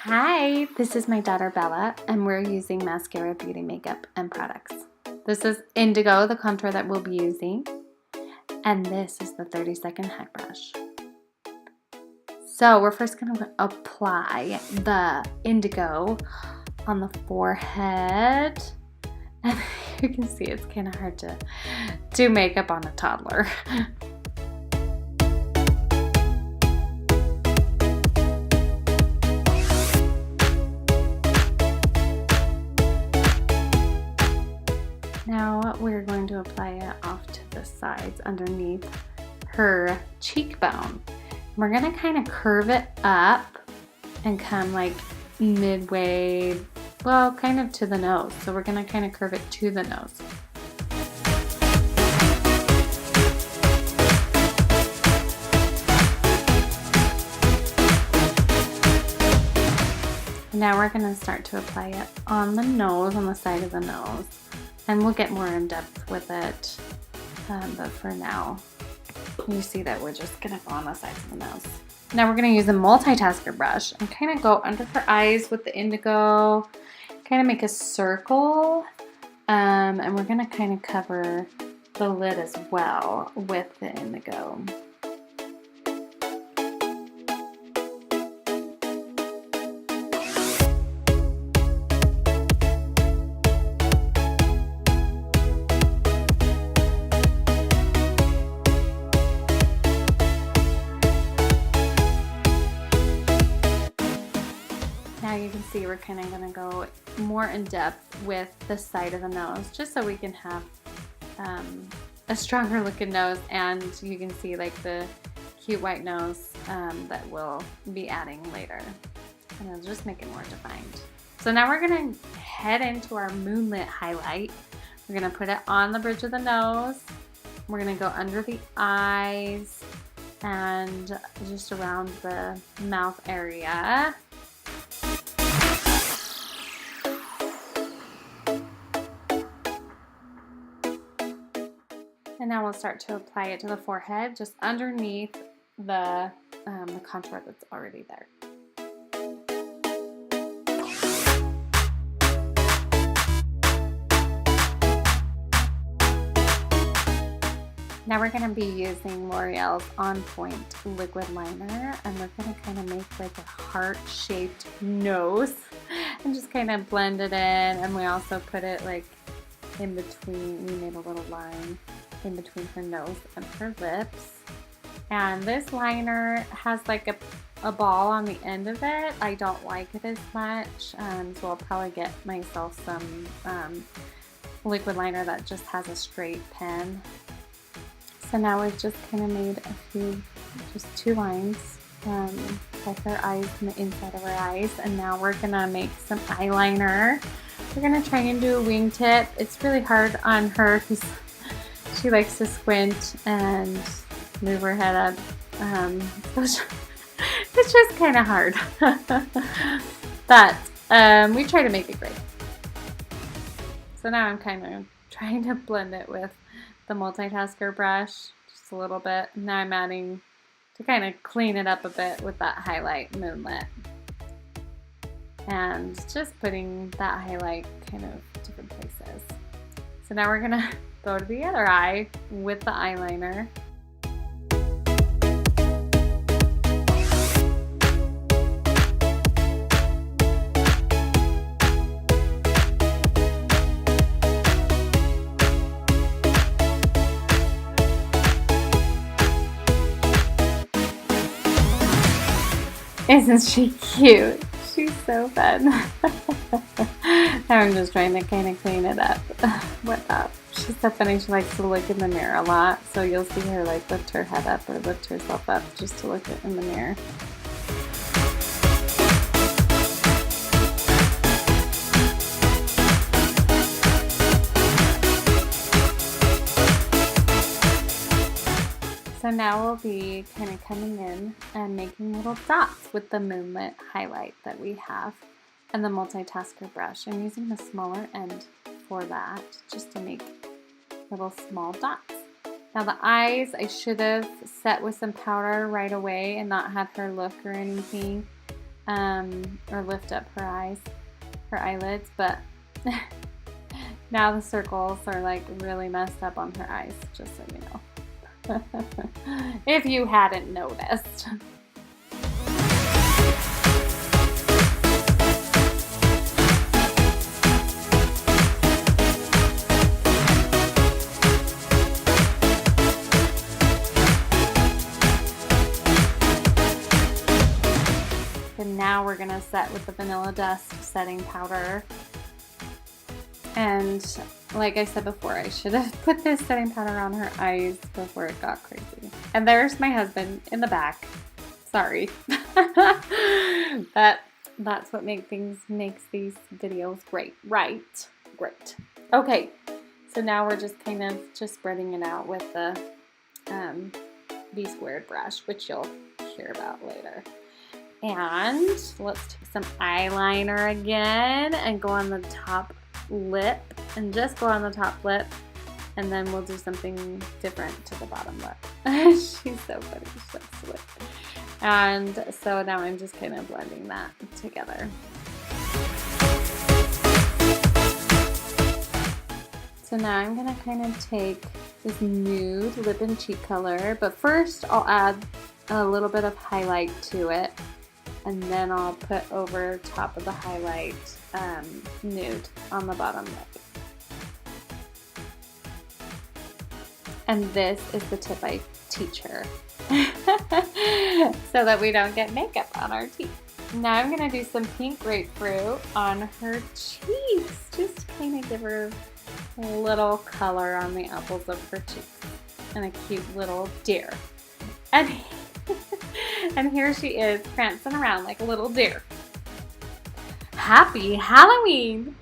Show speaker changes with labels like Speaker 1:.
Speaker 1: Hi, this is my daughter Bella, and we're using Mascara Beauty Makeup and products. This is Indigo, the contour that we'll be using, and this is the 30-second high brush. So we're first going to apply the Indigo on the forehead, and you can see it's kind of hard to do makeup on a toddler. Now we're going to apply it off to the sides underneath her cheekbone. We're going to kind of curve it up and come like midway, well, kind of to the nose. So we're going to kind of curve it to the nose. Now we're going to start to apply it on the nose, on the side of the nose. And we'll get more in depth with it, but for now, you see that we're just gonna go on the sides of the nose. Now we're gonna use a multitasker brush and kind of go under her eyes with the Indigo, kind of make a circle, and we're gonna kind of cover the lid as well with the Indigo. Now you can see we're kind of going to go more in depth with the side of the nose, just so we can have a stronger looking nose, and you can see like the cute white nose that we'll be adding later, and it'll just make it more defined. So now we're going to head into our moonlit highlight. We're going to put it on the bridge of the nose. We're going to go under the eyes and just around the mouth area. And now we'll start to apply it to the forehead, just underneath the contour that's already there. Now we're going to be using L'Oreal's On Point Liquid Liner, and we're going to kind of make like a heart-shaped nose and just kind of blend it in. And we also put it like in between, we made a little line in between her nose and her lips. And this liner has like a ball on the end of it. I don't like it as much, so I'll probably get myself some liquid liner that just has a straight pen. So now we've just kind of made a few, just two lines like her eyes and the inside of her eyes. And now we're gonna make some eyeliner. We're gonna try and do a wingtip. It's really hard on her because she likes to squint and move her head up. It's just kind of hard. But we try to make it great. So now I'm kind of trying to blend it with the multitasker brush just a little bit. Now I'm adding to kind of clean it up a bit with that highlight Moonlit. And just putting that highlight kind of different places. So now we're gonna go to the other eye with the eyeliner. Isn't she cute? She's so fun. I'm just trying to kind of clean it up. What's up? She's so funny. She likes to look in the mirror a lot. So you'll see her like lift her head up or lift herself up just to look in the mirror. So now we'll be kind of coming in and making little dots with the Moonlit highlight that we have and the multitasker brush. I'm using the smaller end for that just to make little small dots. Now the eyes, I should have set with some powder right away and not had her look or anything. or lift up her eyes, her eyelids, but now the circles are like really messed up on her eyes, just so you know. If you hadn't noticed. And now we're gonna set with the Vanilla Dust setting powder. And like I said before, I should have put this setting powder on her eyes before it got crazy. And there's my husband in the back. Sorry. That's what makes these videos great, right? Great. Okay, so now we're just kind of just spreading it out with the V-squared brush, which you'll hear about later. And let's take some eyeliner again and go on the top lip, and just go on the top lip, and then we'll do something different to the bottom lip. She's so funny, she's so sweet. And so now I'm just kind of blending that together. So now I'm gonna kind of take this nude lip and cheek color, but first I'll add a little bit of highlight to it, and then I'll put over top of the highlight nude on the bottom lip. And this is the tip I teach her so that we don't get makeup on our teeth. Now I'm gonna do some pink grapefruit on her cheeks, just to kind of give her a little color on the apples of her cheeks, and a cute little deer. And here she is prancing around like a little deer. Happy Halloween!